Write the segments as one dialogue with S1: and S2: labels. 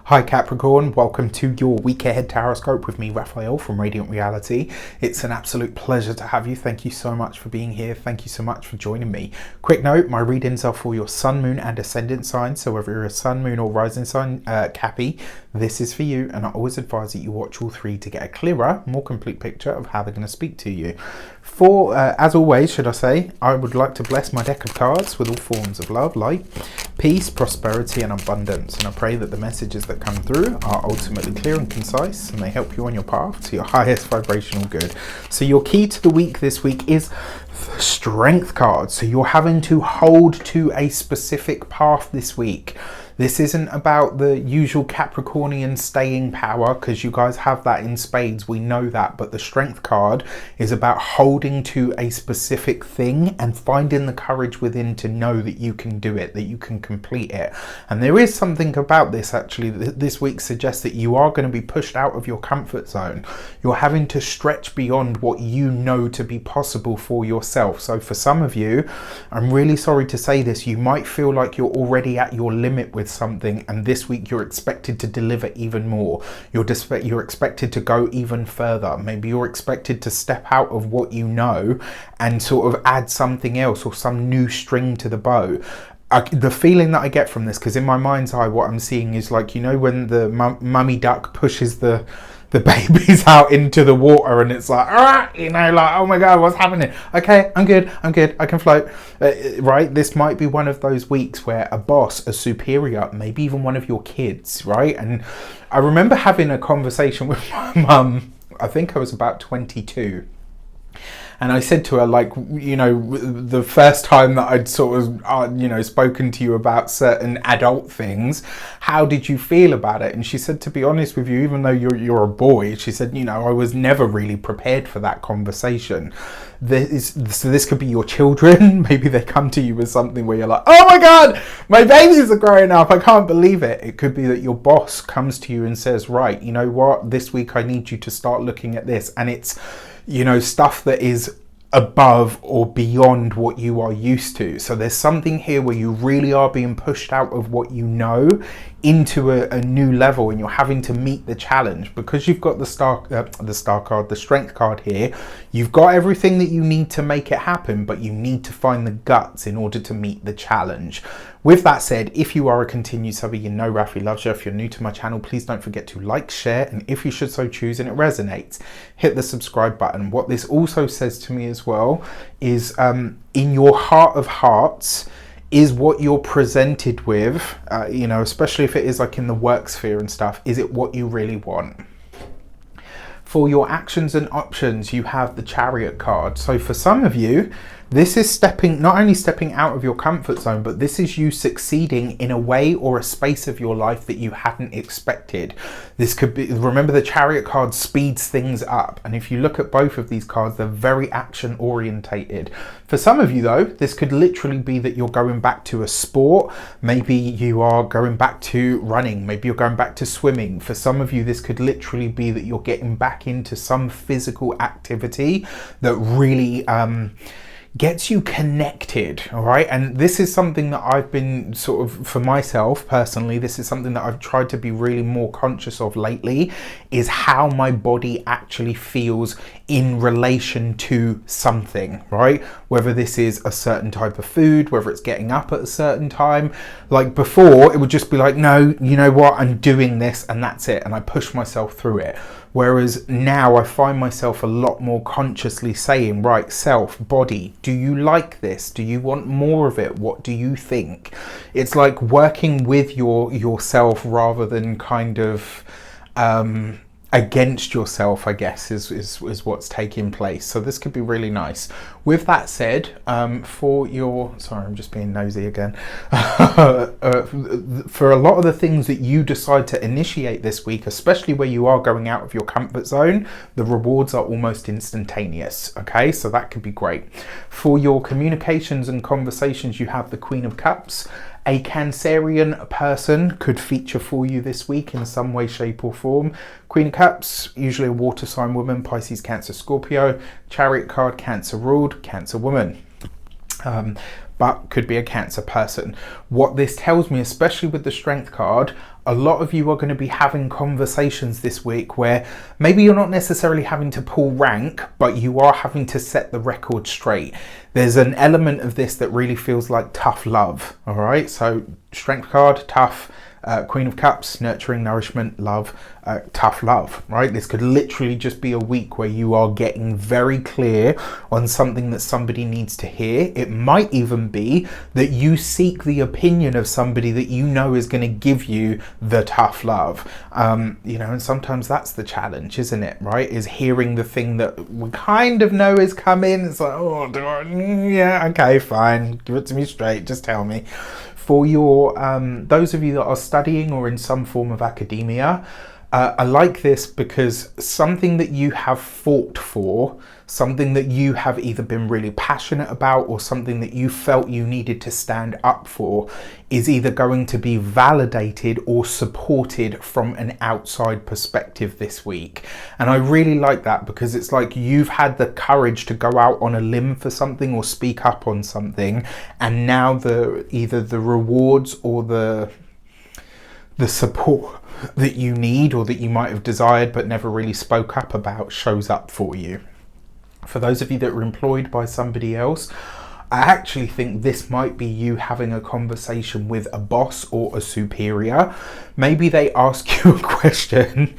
S1: Hi Capricorn, welcome to your week ahead taroscope with me, Raphael from Radiant Reality. It's an absolute pleasure to have you. Thank you so much for being here. Thank you so much for joining me. Quick note, my readings are for your sun, moon and ascendant sign. So whether you're a sun, moon or rising sign, Cappy, this is for you. And I always advise that you watch all three to get a clearer, more complete picture of how they're going to speak to you. As always, should I say, I would like to bless my deck of cards with all forms of love, light, peace, prosperity and abundance. And I pray that the messages that come through are ultimately clear and concise and they help you on your path to your highest vibrational good. So your key to the week this week is the Strength card. So you're having to hold to a specific path this week. This isn't about the usual Capricornian staying power, because you guys have that in spades, we know that, but the Strength card is about holding to a specific thing and finding the courage within to know that you can do it, that you can complete it. And there is something about this actually, this week suggests that you are going to be pushed out of your comfort zone. You're having to stretch beyond what you know to be possible for yourself. So for some of you, I'm really sorry to say this, you might feel like you're already at your limit with something, and this week you're expected to deliver even more. You're expected to go even further. Maybe you're expected to step out of what you know and sort of add something else or some new string to the bow. The feeling that I get from this, because in my mind's eye what I'm seeing is like, you know, when the mummy duck pushes the babies out into the water and it's like, you know, like, oh my god, what's happening? Okay, I'm good, I can float. Right, this might be one of those weeks where a boss, a superior, maybe even one of your kids, right? And I remember having a conversation with my mum, I think I was about 22. And I said to her, like, you know, the first time that I'd sort of, you know, spoken to you about certain adult things, how did you feel about it? And she said, to be honest with you, even though you're a boy, she said, you know, I was never really prepared for that conversation. So this could be your children. Maybe they come to you with something where you're like, oh my God, my babies are growing up. I can't believe it. It could be that your boss comes to you and says, right, you know what, this week I need you to start looking at this. And it's, you know, stuff that is above or beyond what you are used to. So there's something here where you really are being pushed out of what you know into a new level, and you're having to meet the challenge because you've got the Strength card here. You've got everything that you need to make it happen, but you need to find the guts in order to meet the challenge. With that said, if you are a continued subby, you know Rafi loves you. If you're new to my channel, please don't forget to like, share, and if you should so choose and it resonates, hit the subscribe button. What this also says to me as well is in your heart of hearts, is what you're presented with, you know, especially if it is like in the work sphere and stuff, is it what you really want? For your actions and options, you have the Chariot card. So for some of you, this is not only stepping out of your comfort zone, but this is you succeeding in a way or a space of your life that you hadn't expected. This could be, remember the Chariot card speeds things up. And if you look at both of these cards, they're very action orientated. For some of you though, this could literally be that you're going back to a sport. Maybe you are going back to running. Maybe you're going back to swimming. For some of you, this could literally be that you're getting back into some physical activity that really, gets you connected, all right? And this is something that I've been sort of, for myself personally, this is something that I've tried to be really more conscious of lately, is how my body actually feels in relation to something, right? Whether this is a certain type of food, whether it's getting up at a certain time. Like before, it would just be like, no, you know what, I'm doing this and that's it. And I push myself through it. Whereas now I find myself a lot more consciously saying, right, self, body, do you like this? Do you want more of it? What do you think? It's like working with yourself rather than kind of against yourself, I guess, is what's taking place. So this could be really nice. With that said, for your, sorry, I'm just being nosy again. For a lot of the things that you decide to initiate this week, especially where you are going out of your comfort zone, the rewards are almost instantaneous. Okay, so that could be great. For your communications and conversations, you have the Queen of Cups. A Cancerian person could feature for you this week in some way, shape or form. Queen of Cups, usually a water sign woman, Pisces, Cancer, Scorpio. Chariot card, Cancer ruled, Cancer woman. But could be a Cancer person. What this tells me, especially with the Strength card, A lot of you are going to be having conversations this week where maybe you're not necessarily having to pull rank, but you are having to set the record straight. There's an element of this that really feels like tough love. All right, so strength card, tough. Queen of Cups, nurturing, nourishment, love, tough love, right? This could literally just be a week where you are getting very clear on something that somebody needs to hear. It might even be that you seek the opinion of somebody that you know is going to give you the tough love. You know, and sometimes that's the challenge, isn't it, right? Is hearing the thing that we kind of know is coming. It's like, oh, yeah, okay, fine. Give it to me straight. Just tell me. For your those of you that are studying or in some form of academia, I like this because something that you have fought for, something that you have either been really passionate about or something that you felt you needed to stand up for is either going to be validated or supported from an outside perspective this week. And I really like that because it's like you've had the courage to go out on a limb for something or speak up on something, and now either the rewards or the support that you need or that you might have desired but never really spoke up about shows up for you. For those of you that are employed by somebody else, I actually think this might be you having a conversation with a boss or a superior. Maybe they ask you a question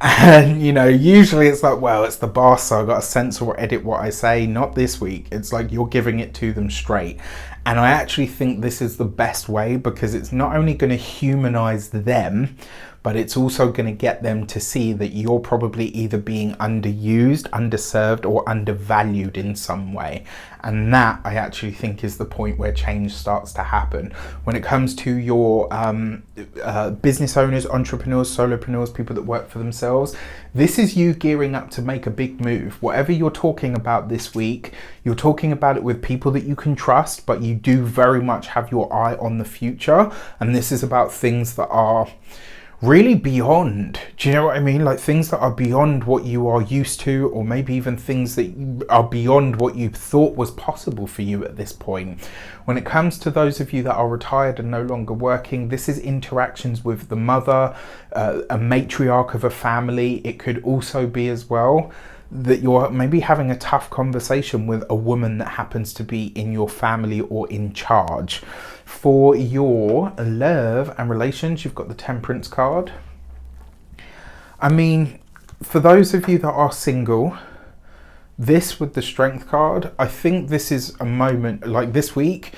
S1: and, you know, usually it's like, well, it's the boss, so I've got to censor or edit what I say. Not this week. It's like you're giving it to them straight. And I actually think this is the best way because it's not only going to humanize them, but it's also going to get them to see that you're probably either being underused, underserved, or undervalued in some way. And that, I actually think, is the point where change starts to happen. When it comes to your business owners, entrepreneurs, solopreneurs, people that work for themselves, this is you gearing up to make a big move. Whatever you're talking about this week, you're talking about it with people that you can trust, but you do very much have your eye on the future. And this is about things that are really beyond, do you know what I mean? Like things that are beyond what you are used to, or maybe even things that are beyond what you thought was possible for you at this point. When it comes to those of you that are retired and no longer working, this is interactions with the mother, a matriarch of a family. It could also be as well that you're maybe having a tough conversation with a woman that happens to be in your family or in charge. For your love and relations, you've got the Temperance card. I mean, for those of you that are single, this with the Strength card, I think this is a moment, like this week,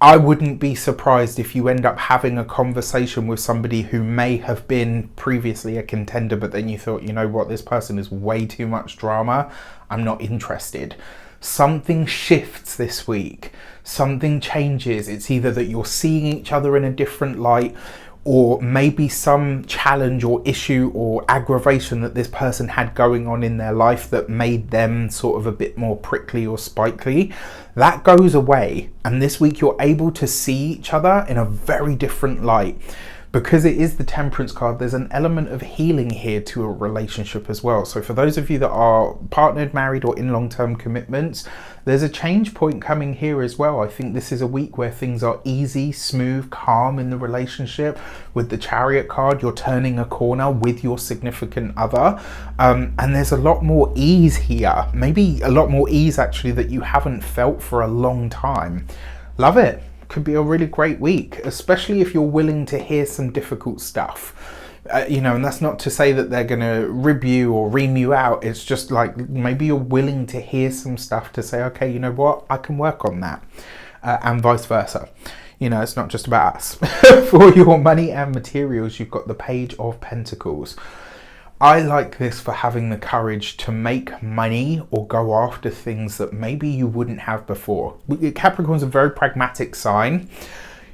S1: I wouldn't be surprised if you end up having a conversation with somebody who may have been previously a contender, but then you thought, you know what, this person is way too much drama. I'm not interested. Something shifts this week. Something changes. It's either that you're seeing each other in a different light, or maybe some challenge or issue or aggravation that this person had going on in their life that made them sort of a bit more prickly or spiteful. That goes away, and this week you're able to see each other in a very different light. Because it is the Temperance card, there's an element of healing here to a relationship as well. So for those of you that are partnered, married, or in long-term commitments, there's a change point coming here as well. I think this is a week where things are easy, smooth, calm in the relationship. With the Chariot card, you're turning a corner with your significant other. And there's a lot more ease here. Maybe a lot more ease actually that you haven't felt for a long time. Love it. Could be a really great week, especially if you're willing to hear some difficult stuff. You know, and that's not to say that they're going to rib you or ream you out. It's just like maybe you're willing to hear some stuff to say, okay, you know what, I can work on that, and vice versa. You know, it's not just about us. For your money and materials, you've got the Page of Pentacles. I like this for having the courage to make money or go after things that maybe you wouldn't have before. Capricorn's a very pragmatic sign.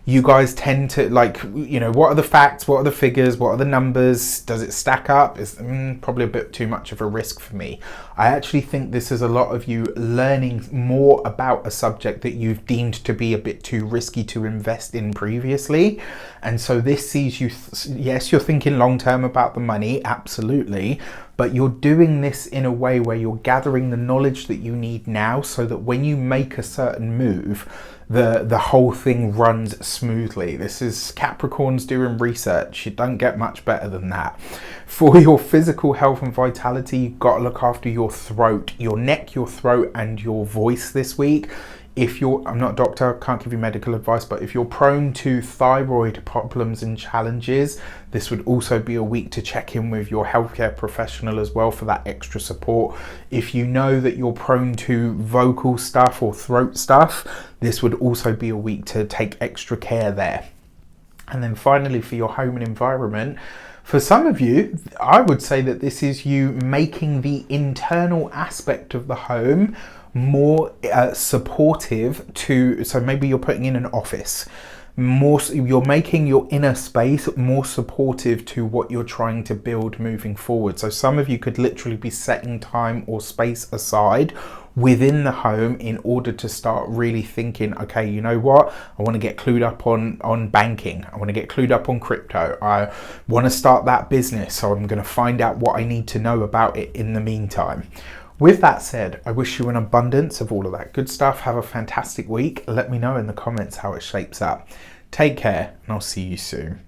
S1: You guys tend to like, you know, what are the facts? What are the figures? What are the numbers? Does it stack up? It's probably a bit too much of a risk for me. I actually think this is a lot of you learning more about a subject that you've deemed to be a bit too risky to invest in previously. And so this sees you, yes, you're thinking long term about the money, absolutely, but you're doing this in a way where you're gathering the knowledge that you need now so that when you make a certain move, the whole thing runs smoothly. This is Capricorns doing research. You don't get much better than that. For your physical health and vitality, you've got to look after your throat, your neck, your throat, and your voice this week. If you're, I'm not a doctor, can't give you medical advice, but if you're prone to thyroid problems and challenges, this would also be a week to check in with your healthcare professional as well for that extra support. If you know that you're prone to vocal stuff or throat stuff, this would also be a week to take extra care there. And then finally, for your home and environment, for some of you, I would say that this is you making the internal aspect of the home more supportive to, so maybe you're putting in an office, more, you're making your inner space more supportive to what you're trying to build moving forward. So some of you could literally be setting time or space aside within the home in order to start really thinking, okay, you know what, I want to get clued up on banking, I want to get clued up on crypto, I want to start that business, so I'm going to find out what I need to know about it in the meantime. With that said, I wish you an abundance of all of that good stuff. Have a fantastic week. Let me know in the comments how it shapes up. Take care, and I'll see you soon.